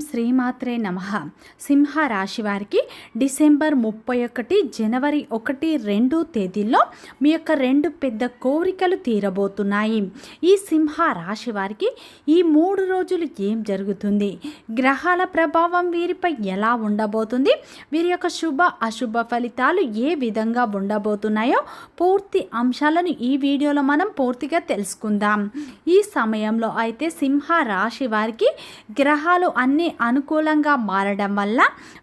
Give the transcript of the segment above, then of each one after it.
శ్రీమాత్రే నమః. సింహ రాశి వారికి డిసెంబర్ 31, జనవరి 1, 2 తేదీల్లో మీ యొక్క 2 పెద్ద కోరికలు తీరబోతున్నాయి. ఈ సింహ రాశి వారికి ఈ 3 రోజులు ఏం జరుగుతుంది, గ్రహాల ప్రభావం వీరిపై ఎలా ఉండబోతుంది, వీరి యొక్క శుభ అశుభ ఫలితాలు ఏ విధంగా ఉండబోతున్నాయో పూర్తి అంశాలను ఈ వీడియోలో మనం పూర్తిగా తెలుసుకుందాం. ఈ సమయంలో అయితే సింహ రాశి వారికి గ్రహాలు అన్నీ అనుకూలంగా మారడం వల్ల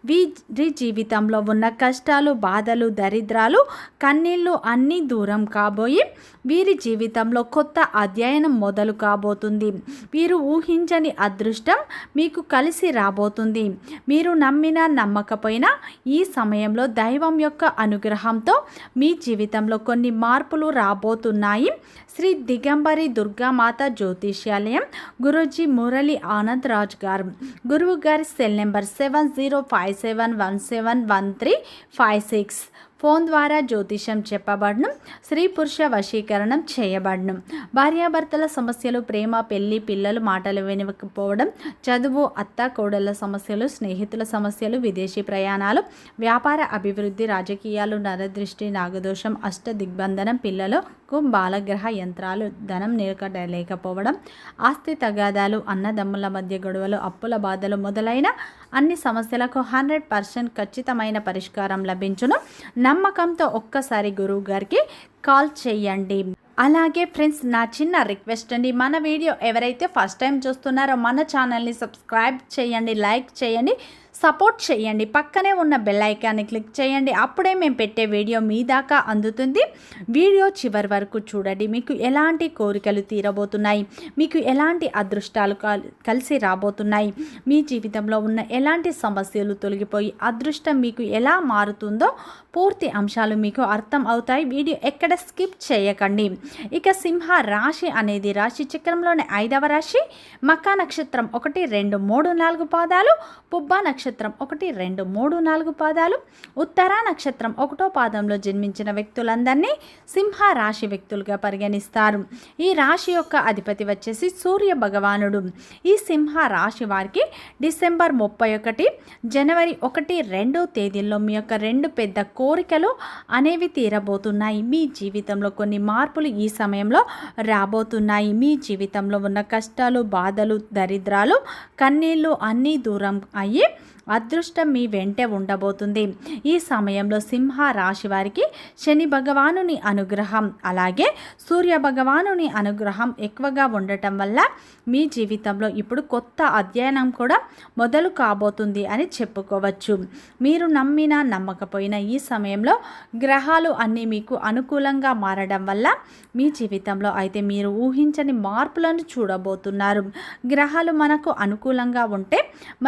వీరి జీవితంలో ఉన్న కష్టాలు, బాధలు, దరిద్రాలు, కన్నీళ్ళు అన్నీ దూరం కాబోయి వీరి జీవితంలో కొత్త అధ్యయనం మొదలు కాబోతుంది. వీరు ఊహించని అదృష్టం మీకు కలిసి రాబోతుంది. మీరు నమ్మినా నమ్మకపోయినా ఈ సమయంలో దైవం యొక్క అనుగ్రహంతో మీ జీవితంలో కొన్ని మార్పులు రాబోతున్నాయి. శ్రీ దిగంబరి దుర్గామాత జ్యోతిష్యాలయం, గురూజీ మురళి ఆనంద్ రాజ్ గారు. గురువు గారి సెల్ నెంబర్ 7057171356. ఫోన్ ద్వారా జ్యోతిషం చెప్పబడను. స్త్రీ పురుష వశీకరణం చేయబడను. భార్యాభర్తల సమస్యలు, ప్రేమ, పెళ్లి, పిల్లలు మాటలు వినకపోవడం, చదువు, అత్త కోడళ్ళ సమస్యలు, స్నేహితుల సమస్యలు, విదేశీ ప్రయాణాలు, వ్యాపార అభివృద్ధి, రాజకీయాలు, నరదృష్టి, నాగదోషం, అష్ట దిగ్బంధనం, పిల్లలకు బాలగ్రహ యంత్రాలు, ధనం లేకపోవడం, ఆస్తి తగాదాలు, అన్నదమ్ముల మధ్య గొడవలు, అప్పుల బాధలు మొదలైన అన్ని సమస్యలకు 100% ఖచ్చితమైన పరిష్కారం లభించును. నమ్మకంతో ఒక్కసారి గురువు గారికి కాల్ చేయండి. అలాగే ఫ్రెండ్స్, నా చిన్న రిక్వెస్ట్ అండి, మన వీడియో ఎవరైతే ఫస్ట్ టైం చూస్తున్నారో మన ఛానల్ని సబ్స్క్రైబ్ చేయండి, లైక్ చేయండి, సపోర్ట్ చేయండి. పక్కనే ఉన్న బెల్ ఐకాన్ని క్లిక్ చేయండి. అప్పుడే మేము పెట్టే వీడియో మీ దాకా అందుతుంది. వీడియో చివరి వరకు చూడండి. మీకు ఎలాంటి కోరికలు తీరబోతున్నాయి, మీకు ఎలాంటి అదృష్టాలు కలిసి రాబోతున్నాయి, మీ జీవితంలో ఉన్న ఎలాంటి సమస్యలు తొలగిపోయి అదృష్టం మీకు ఎలా మారుతుందో పూర్తి అంశాలు మీకు అర్థం అవుతాయి. వీడియో ఎక్కడ స్కిప్ చేయకండి. ఇక సింహ రాశి అనేది రాశి చక్రంలోని 5వ రాశి. మకా నక్షత్రం 1, 2, 3, 4 పాదాలు, పుబ్బా నక్షత్రం 1, 2, 3, 4 పాదాలు, ఉత్తరా నక్షత్రం 1వ పాదంలో జన్మించిన వ్యక్తులందరినీ సింహ రాశి వ్యక్తులుగా పరిగణిస్తారు. ఈ రాశి యొక్క అధిపతి వచ్చేసి సూర్య భగవానుడు. ఈ సింహ రాశి వారికి డిసెంబర్ 31, జనవరి 1, 2 తేదీల్లో మీ యొక్క 2 పెద్ద కోరికలు అనేవి తీరబోతున్నాయి. మీ జీవితంలో కొన్ని మార్పులు ఈ సమయంలో రాబోతున్నాయి. మీ జీవితంలో ఉన్న కష్టాలు, బాధలు, దరిద్రాలు, కన్నీళ్ళు అన్నీ దూరం అయ్యి అదృష్టం మీ వెంటే ఉండబోతుంది. ఈ సమయంలో సింహ రాశి వారికి శని భగవానుని అనుగ్రహం, అలాగే సూర్య భగవానుని అనుగ్రహం ఎక్కువగా ఉండటం వల్ల మీ జీవితంలో ఇప్పుడు కొత్త అధ్యయనం కూడా మొదలు కాబోతుంది అని చెప్పుకోవచ్చు. మీరు నమ్మినా నమ్మకపోయినా ఈ సమయంలో గ్రహాలు అన్నీ మీకు అనుకూలంగా మారడం వల్ల మీ జీవితంలో అయితే మీరు ఊహించని మార్పులను చూడబోతున్నారు. గ్రహాలు మనకు అనుకూలంగా ఉంటే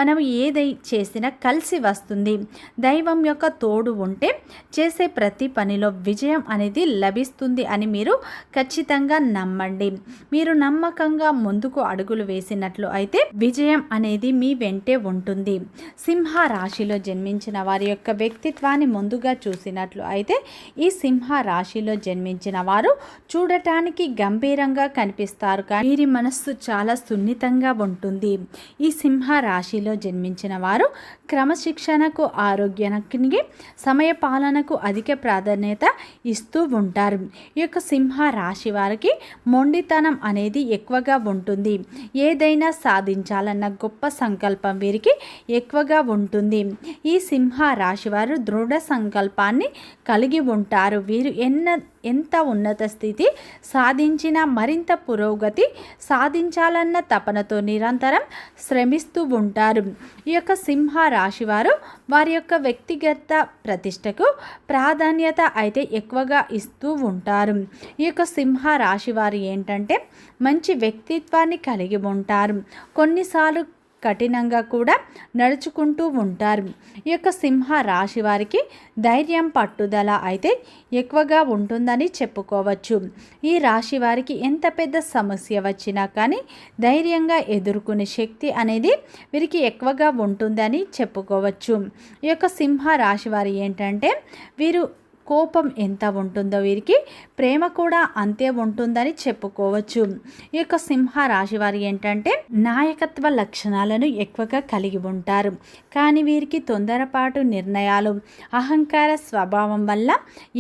మనం ఏదై చేసినా కలిసి వస్తుంది. దైవం యొక్క తోడు ఉంటే చేసే ప్రతి పనిలో విజయం అనేది లభిస్తుంది అని మీరు ఖచ్చితంగా నమ్మండి. మీరు నమ్మకంగా ముందుకు అడుగులు వేసినట్లు అయితే విజయం అనేది మీ వెంటే ఉంటుంది. సింహ రాశిలో జన్మించిన వారి యొక్క వ్యక్తిత్వాన్ని ముందుగా చూసినట్లు అయితే ఈ సింహ రాశిలో జన్మించిన వారు చూడటానికి గంభీరంగా కనిపిస్తారు, కానీ వీరి మనస్సు చాలా సున్నితంగా ఉంటుంది. ఈ సింహ రాశిలో జన్మించిన వారు క్రమశిక్షణకు, ఆరోగ్యానికి, సమయ పాలనకు అధిక ప్రాధాన్యత ఇస్తూ ఉంటారు. ఈ యొక్క సింహ రాశి వారికి మొండితనం అనేది ఎక్కువగా ఉంటుంది. ఏదైనా సాధించాలన్న గొప్ప సంకల్పం వీరికి ఎక్కువగా ఉంటుంది. ఈ సింహ రాశి వారు దృఢ సంకల్పాన్ని కలిగి ఉంటారు. వీరు ఎంత ఉన్నత స్థితి సాధించినా మరింత పురోగతి సాధించాలన్న తపనతో నిరంతరం శ్రమిస్తూ ఉంటారు. ఈ యొక్క సింహ రాశివారు వారి యొక్క వ్యక్తిగత ప్రతిష్టకు ప్రాధాన్యత అయితే ఎక్కువగా ఇస్తూ ఉంటారు. ఈ యొక్క సింహ రాశివారు ఏంటంటే మంచి వ్యక్తిత్వాన్ని కలిగి ఉంటారు. కొన్నిసార్లు కఠినంగా కూడా నడుచుకుంటూ ఉంటారు. ఈ యొక్క సింహ రాశి వారికి ధైర్యం, పట్టుదల అయితే ఎక్కువగా ఉంటుందని చెప్పుకోవచ్చు. ఈ రాశి వారికి ఎంత పెద్ద సమస్య వచ్చినా కానీ ధైర్యంగా ఎదుర్కొనే శక్తి అనేది వీరికి ఎక్కువగా ఉంటుందని చెప్పుకోవచ్చు. ఈ యొక్క సింహ రాశి వారు ఏంటంటే వీరు కోపం ఎంత ఉంటుందో వీరికి ప్రేమ కూడా అంతే ఉంటుందని చెప్పుకోవచ్చు. ఈ యొక్క సింహ రాశి వారు ఏంటంటే నాయకత్వ లక్షణాలను ఎక్కువగా కలిగి ఉంటారు. కానీ వీరికి తొందరపాటు నిర్ణయాలు, అహంకార స్వభావం వల్ల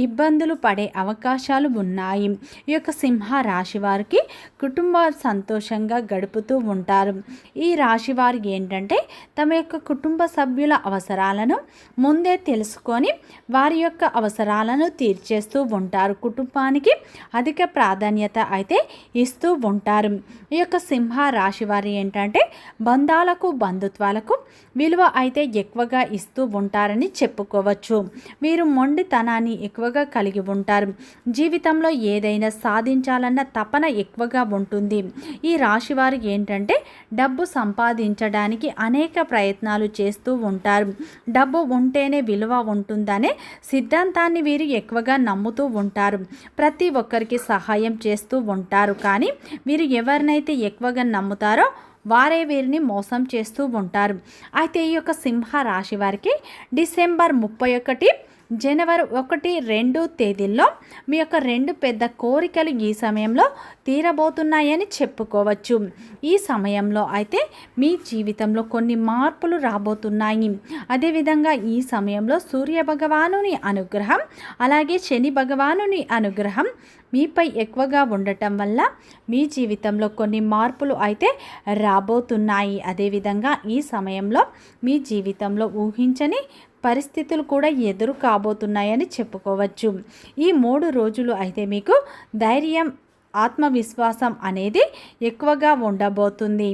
ఇబ్బందులు పడే అవకాశాలు ఉన్నాయి. ఈ యొక్క సింహ రాశి వారికి కుటుంబాలు సంతోషంగా గడుపుతూ ఉంటారు. ఈ రాశి వారు ఏంటంటే తమ యొక్క కుటుంబ సభ్యుల అవసరాలను ముందే తెలుసుకొని వారి యొక్క అవసరాలను తీర్చేస్తూ ఉంటారు. కుటుంబానికి అధిక ప్రాధాన్యత అయితే ఇస్తూ ఉంటారు. ఈ యొక్క సింహ రాశి వారు ఏంటంటే బంధాలకు, బంధుత్వాలకు విలువ అయితే ఎక్కువగా ఇస్తూ ఉంటారని చెప్పుకోవచ్చు. వీరు మొండితనాన్ని ఎక్కువగా కలిగి ఉంటారు. జీవితంలో ఏదైనా సాధించాలన్న తపన ఎక్కువగా ఉంటుంది. ఈ రాశి వారు ఏంటంటే డబ్బు సంపాదించడానికి అనేక ప్రయత్నాలు చేస్తూ ఉంటారు. డబ్బు ఉంటేనే విలువ ఉంటుందనే సిద్ధాంతాన్ని వీరు ఎక్కువగా నమ్ముతూ ఉంటారు. ప్రతి ఒక్కరికి సహాయం చేస్తూ ఉంటారు. కానీ వీరు ఎవరినైతే ఎక్కువగా నమ్ముతారో వారే వీరిని మోసం చేస్తూ ఉంటారు. అయితే ఈ యొక్క సింహ రాశి వారికి డిసెంబర్ 31, జనవరి 1, 2 తేదీల్లో మీ యొక్క 2 పెద్ద కోరికలు ఈ సమయంలో తీరబోతున్నాయని చెప్పుకోవచ్చు. ఈ సమయంలో అయితే మీ జీవితంలో కొన్ని మార్పులు రాబోతున్నాయి. అదేవిధంగా ఈ సమయంలో సూర్య భగవానుని అనుగ్రహం, అలాగే శని భగవానుని అనుగ్రహం మీపై ఎక్కువగా ఉండటం వల్ల మీ జీవితంలో కొన్ని మార్పులు అయితే రాబోతున్నాయి. అదేవిధంగా ఈ సమయంలో మీ జీవితంలో ఊహించని పరిస్థితులు కూడా ఎదురు కాబోతున్నాయని చెప్పుకోవచ్చు. ఈ 3 రోజులు అయితే మీకు ధైర్యం, ఆత్మవిశ్వాసం అనేది ఎక్కువగా ఉండబోతుంది.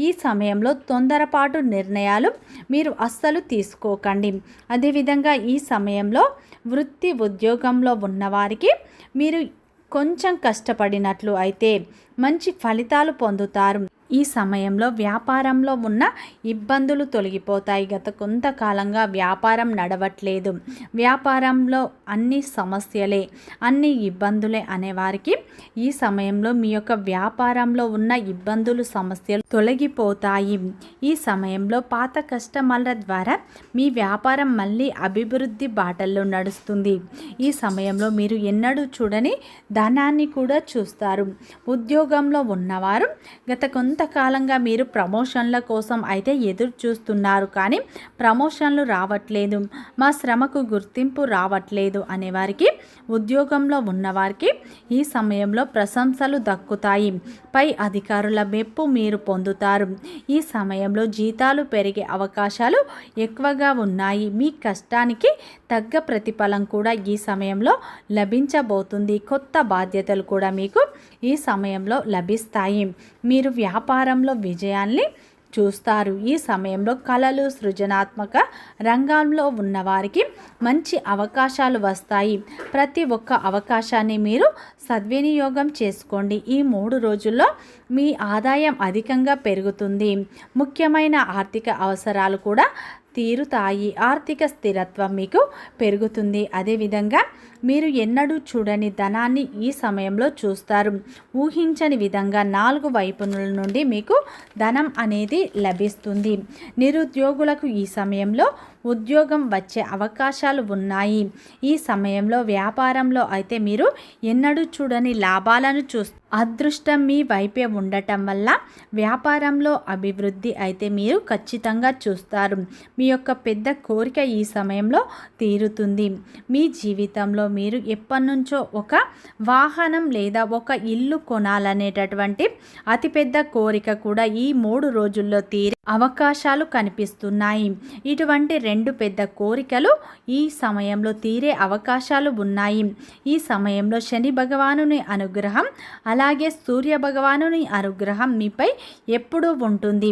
ఈ సమయంలో తొందరపాటు నిర్ణయాలు మీరు అస్సలు తీసుకోకండి. అదేవిధంగా ఈ సమయంలో వృత్తి, ఉద్యోగంలో ఉన్నవారికి మీరు కొంచెం కష్టపడినట్లు అయితే మంచి ఫలితాలు పొందుతారు. ఈ సమయంలో వ్యాపారంలో ఉన్న ఇబ్బందులు తొలగిపోతాయి. గత కొంతకాలంగా వ్యాపారం నడవట్లేదు, వ్యాపారంలో అన్ని సమస్యలే, అన్ని ఇబ్బందులే అనేవారికి ఈ సమయంలో మీ యొక్క వ్యాపారంలో ఉన్న ఇబ్బందులు, సమస్యలు తొలగిపోతాయి. ఈ సమయంలో పాత కస్టమర్ల ద్వారా మీ వ్యాపారం మళ్ళీ అభివృద్ధి బాటల్లో నడుస్తుంది. ఈ సమయంలో మీరు ఎన్నడూ చూడని ధనాన్ని కూడా చూస్తారు. ఉద్యోగంలో ఉన్నవారు గత కొంతకాలంగా మీరు ప్రమోషన్ల కోసం అయితే ఎదురు చూస్తున్నారు. కానీ ప్రమోషన్లు రావట్లేదు, మా శ్రమకు గుర్తింపు రావట్లేదు అనేవారికి, ఉద్యోగంలో ఉన్నవారికి ఈ సమయంలో ప్రశంసలు దక్కుతాయి. పై అధికారుల మెప్పు మీరు పొందుతారు. ఈ సమయంలో జీతాలు పెరిగే అవకాశాలు ఎక్కువగా ఉన్నాయి. మీ కష్టానికి తగ్గ ప్రతిఫలం కూడా ఈ సమయంలో లభించబోతుంది. కొత్త బాధ్యతలు కూడా మీకు ఈ సమయంలో లభిస్తాయి. మీరు వ్యాపారంలో విజయాన్ని చూస్తారు. ఈ సమయంలో కళలు, సృజనాత్మక రంగంలో ఉన్నవారికి మంచి అవకాశాలు వస్తాయి. ప్రతి ఒక్క అవకాశాన్ని మీరు సద్వినియోగం చేసుకోండి. ఈ 3 రోజుల్లో మీ ఆదాయం అధికంగా పెరుగుతుంది. ముఖ్యమైన ఆర్థిక అవసరాలు కూడా తీరుతాయి. ఆర్థిక స్థిరత్వం మీకు పెరుగుతుంది. అదేవిధంగా మీరు ఎన్నడూ చూడని ధనాన్ని ఈ సమయంలో చూస్తారు. ఊహించని విధంగా 4 వైపుల నుండి మీకు ధనం అనేది లభిస్తుంది. నిరుద్యోగులకు ఈ సమయంలో ఉద్యోగం వచ్చే అవకాశాలు ఉన్నాయి. ఈ సమయంలో వ్యాపారంలో అయితే మీరు ఎన్నడూ చూడని లాభాలను చూస్తారు. అదృష్టం మీ వైపే ఉండటం వల్ల వ్యాపారంలో అభివృద్ధి అయితే మీరు ఖచ్చితంగా చూస్తారు. మీ యొక్క పెద్ద కోరిక ఈ సమయంలో తీరుతుంది. మీ జీవితంలో మీరు ఎప్పటినుంచో ఒక వాహనం లేదా ఒక ఇల్లు కొనాలనేటటువంటి అతిపెద్ద కోరిక కూడా ఈ 3 రోజుల్లో తీరే అవకాశాలు కనిపిస్తున్నాయి. ఇటువంటి 2 పెద్ద కోరికలు ఈ సమయంలో తీరే అవకాశాలు ఉన్నాయి. ఈ సమయంలో శని భగవానుని అనుగ్రహం, అలాగే సూర్య భగవానుని అనుగ్రహం మీపై ఎప్పుడూ ఉంటుంది.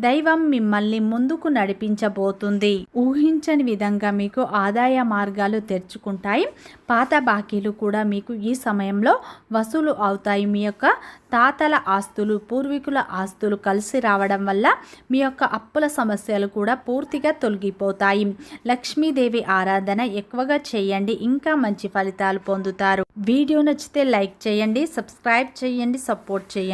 దైవం మిమ్మల్ని ముందుకు నడిపించబోతుంది. ఊహించని విధంగా మీకు ఆదాయ మార్గాలు తెరుచుకుంటాయి. పాత బాకీలు కూడా మీకు ఈ సమయంలో వసూలు అవుతాయి. మీ యొక్క తాతల ఆస్తులు, పూర్వీకుల ఆస్తులు కలిసి రావడం వల్ల మీ యొక్క అప్పుల సమస్యలు కూడా పూర్తిగా తొలగిపోతాయి. లక్ష్మీదేవి ఆరాధన ఎక్కువగా చేయండి, ఇంకా మంచి ఫలితాలు పొందుతారు. వీడియో నచ్చితే లైక్ చేయండి, సబ్స్క్రైబ్ చేయండి, సపోర్ట్ చేయండి.